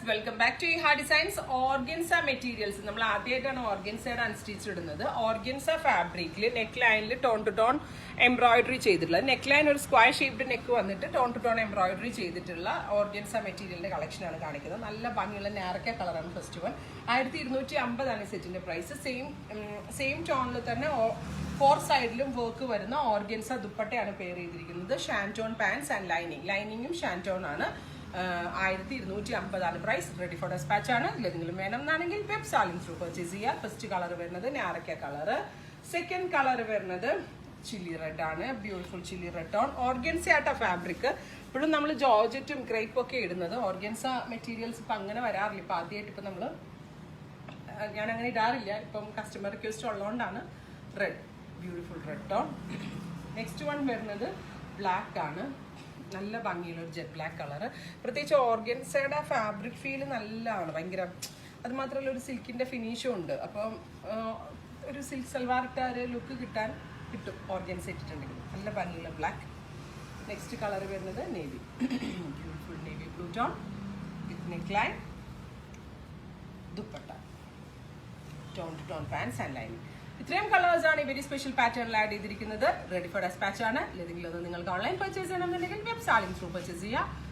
Welcome back to Iha designs. Organza materials നമ്മൾ ആദ്യമായിട്ടാണ് ഓർഗൻസയുടെ അൺസ്റ്റിച്ച് ഇടുന്നത്. ഓർഗൻസ ഫാബ്രിക്കിൽ നെക്ക് ലൈനിൽ ടോൺ ടു ടോൺ എംബ്രോയിഡറി ചെയ്തിട്ടുള്ളത്. നെക്ക് ലൈൻ ഒരു സ്ക്വയർ ഷേപ്ഡ് നെക്ക് വന്നിട്ട് ടോൺ ടു ടോൺ എംബ്രോയിഡറി ചെയ്തിട്ടുള്ള ഓർഗൻസ മെറ്റീരിയലിന്റെ കളക്ഷനാണ് കാണിക്കുന്നത്. നല്ല ഭംഗിയുള്ള നാരക്ക കളറാണ് ഫസ്റ്റ് വൺ. 1250 സെറ്റിന്റെ പ്രൈസ്. സെയിം ടോണിൽ തന്നെ 4 സൈഡിലും വർക്ക് വരുന്ന ഓർഗൻസ ദുപ്പട്ടയാണ് പെയർ ചെയ്തിരിക്കുന്നത്. ഷാൻറ്റോൺ പാൻസ് ആൻഡ് ലൈനിങ്ങും ഷാൻറ്റോൺ ആണ്. 1250 പ്രൈസ്. റെഡി ഫോർ ഡെസ്പാച്ച് ആണ്. ഇതിലെന്തെങ്കിലും വേണം എന്നാണെങ്കിൽ വെബ് സാലിംഗ് ത്രൂ പർച്ചേസ് ചെയ്യുക. ഫസ്റ്റ് കളർ വരുന്നത് നാരക്ക കളർ. സെക്കൻഡ് കളർ വരുന്നത് ചില്ലി റെഡ് ആണ്. Beautiful chilli red on organza atta fabric. ഇപ്പോഴും നമ്മൾ ജോർജറ്റും ക്രേപ്പും ഒക്കെ ഇടുന്നത്. ഓർഗൻസ മെറ്റീരിയൽസ് ഇപ്പം അങ്ങനെ വരാറില്ല. ഇപ്പം ആദ്യമായിട്ട് ഇപ്പം നമ്മൾ ഞാൻ അങ്ങനെ ഇടാറില്ല. ഇപ്പം കസ്റ്റമർ റിക്വസ്റ്റ് ഉള്ളതുകൊണ്ടാണ്. Red, beautiful red on. Next one വരുന്നത് ബ്ലാക്ക് ആണ്. നല്ല ഭംഗിയുള്ള ഒരു ജെറ്റ് ബ്ലാക്ക് കളർ. പ്രത്യേകിച്ച് ഓർഗൻസയുടെ ഫാബ്രിക് ഫീൽ നല്ലതാണ്, ഭയങ്കര. അത് മാത്രമല്ല ഒരു സിൽക്കിന്റെ ഫിനിഷും ഉണ്ട്. അപ്പം ഒരു സിൽക്ക് സൽവാർ ഇട്ട ഒരു ലുക്ക് കിട്ടും ഓർഗൻസ ഇട്ടിട്ടുണ്ടെങ്കിൽ. നല്ല ഭംഗിയുള്ള ബ്ലാക്ക്. നെക്സ്റ്റ് കളർ വരുന്നത് navy, beautiful navy blue tone with neck line, dupatta, tone to tone pants and lining. ഇത്രയും കളേഴ്സ് ആണ് ഈ വെരി സ്പെഷ്യൽ പാറ്റേണിൽ ആഡ് ചെയ്തിരിക്കുന്നത്. റെഡി ഫോർ ഡെസ്പാച്ച് ആണ്. ഏതെങ്കിലും അത് നിങ്ങൾക്ക് ഓൺലൈൻ പർച്ചേസ് ചെയ്യണമെന്നുണ്ടെങ്കിൽ വെബ് സാലിംഗ് ത്രൂ പർച്ചേസ് ചെയ്യുക.